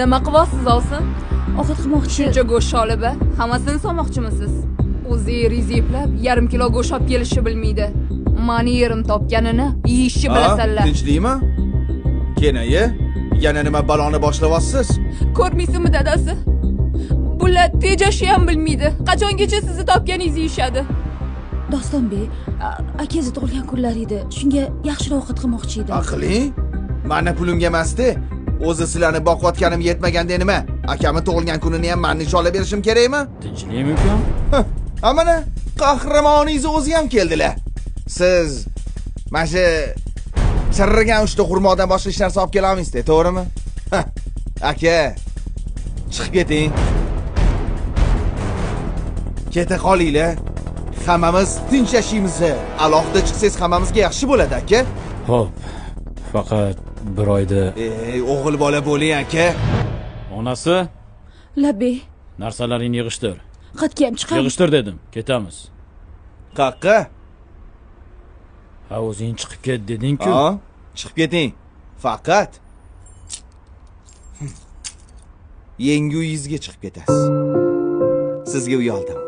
Nima qilyapsiz ovsin? Ovqat qilmoqchi. Shuncha go'sht olib, hammasini solmoqchimisiz? O'zi yeringizni eplab, yarim kilo go'sht olib kelishni bilmaydi. Mani yerim topganini yeyishni bilasanlar. Tinchlikmi? Kenayi, yana nima baloni boshlayapsiz? Ko'rmaysizmi dadasi? Bular tejashni ham bilmaydi. Qachongacha sizni topganingizni yeyishadi? Dostonbek, akangiz tug'ilgan kunlar edi. Shunga yaxshiroq ovqat qilmoqchi edim. Aqling? Mani pulimga emasdi. O'zi sizlarni boqayotganim yetmaganda nima? Akamni tug'ilgan kunini ham men nishonlab berishim kerakmi? Tinchlikmi ukam? Amana qahramoningiz o'zi ham keldilar. Siz mana shu chirrigan 3 ta xurmodan boshqa hech narsa olib kela olmaysiz, to'g'rimi? Aka, chiqib keting. Keta qolinglar. Hammamiz tinch yashaymiz. Alohida chiqsangiz hammamizga yaxshi bo'ladi, aka. Xo'p. Faqat bir oyda O'g'il bola bo'ling, aka. onasi Labbi, narsalaringni yig'ishtir. qatga ham chiqam. Yig'ishtir dedim. Ketamiz. Qaqqa? Ha, o'zing chiqib ket deding-ku. Ha, chiqib keting. Faqat yenguyingizga chiqib ketasiz. Sizga uyaldim.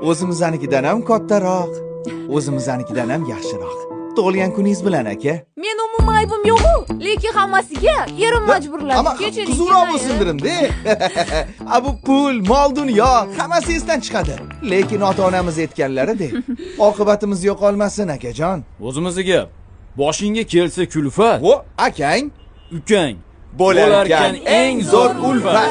O'zimiznikidan ham kattaroq, o'zimiznikidan ham yaxshiroq. Tug'ilgan kuningiz bilan, aka. Men umuman aybim yo'q-ku, lekin hammasiga erim majburladi. Ammo qizuroq bo'lsindirim-da. Bu pul, mol dunyo hammasi esdan chiqadi. Lekin ota-onamiz aytganlaridek, oqibatimiz yo'qolmasin, akajon. O'zimizga boshingga kelsa kulfat, Vo, akang ukang bo'larkan eng zo'r ulfat.